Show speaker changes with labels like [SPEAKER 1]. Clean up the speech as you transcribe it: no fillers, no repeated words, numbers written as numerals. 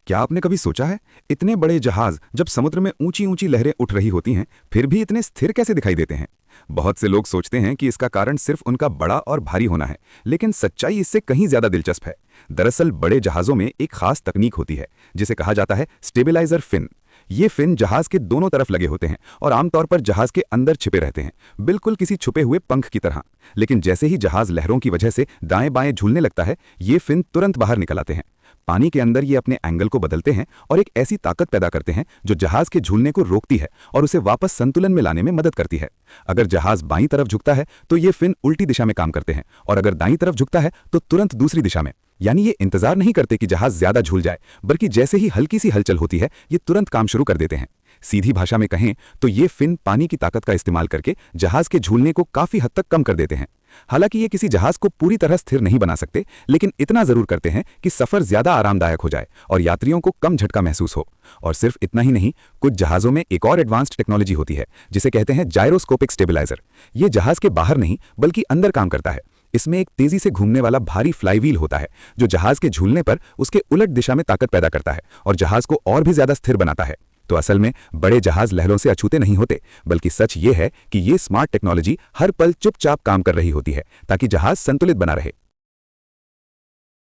[SPEAKER 1] क्या आपने कभी सोचा है, इतने बड़े जहाज जब समुद्र में ऊंची ऊंची लहरें उठ रही होती हैं, फिर भी इतने स्थिर कैसे दिखाई देते हैं? बहुत से लोग सोचते हैं कि इसका कारण सिर्फ उनका बड़ा और भारी होना है, लेकिन सच्चाई इससे कहीं ज्यादा दिलचस्प है। दरअसल बड़े जहाजों में एक खास तकनीक होती है, जिसे कहा जाता है स्टेबिलाइजर फिन। ये फिन जहाज के दोनों तरफ लगे होते हैं और आमतौर पर जहाज के अंदर छिपे रहते हैं, बिल्कुल किसी छुपे हुए पंख की तरह। लेकिन जैसे ही जहाज लहरों की वजह से दाएं बाएं झूलने लगता है, ये फिन तुरंत बाहर निकल आते हैं। पानी के अंदर ये अपने एंगल को बदलते हैं और एक ऐसी ताकत पैदा करते हैं जो जहाज के झूलने को रोकती है और उसे वापस संतुलन में लाने में मदद करती है। अगर जहाज बाईं तरफ झुकता है तो ये फिन उल्टी दिशा में काम करते हैं, और अगर दाईं तरफ झुकता है तो तुरंत दूसरी दिशा में। यानी ये इंतजार नहीं करते कि जहाज ज्यादा झूल जाए, बल्कि जैसे ही हल्की सी हलचल होती है, ये तुरंत काम शुरू कर देते हैं। सीधी भाषा में कहें तो ये फिन पानी की ताकत का इस्तेमाल करके जहाज के झूलने को काफी हद तक कम कर देते हैं। हालांकि ये किसी जहाज को पूरी तरह स्थिर नहीं बना सकते, लेकिन इतना जरूर करते हैं कि सफर ज्यादा आरामदायक हो जाए और यात्रियों को कम झटका महसूस हो। और सिर्फ इतना ही नहीं, कुछ जहाजों में एक और एडवांस्ड टेक्नोलॉजी होती है, जिसे कहते हैं जायरोस्कोपिक स्टेबिलाइजर। ये जहाज के बाहर नहीं बल्कि अंदर काम करता है। इसमें एक तेजी से घूमने वाला भारी फ्लाईव्हील होता है, जो जहाज के झूलने पर उसके उलट दिशा में ताकत पैदा करता है और जहाज को और भी ज्यादा स्थिर बनाता है। तो असल में बड़े जहाज लहरों से अछूते नहीं होते, बल्कि सच ये है कि ये स्मार्ट टेक्नोलॉजी हर पल चुपचाप काम कर रही होती है, ताकि जहाज संतुलित बना रहे।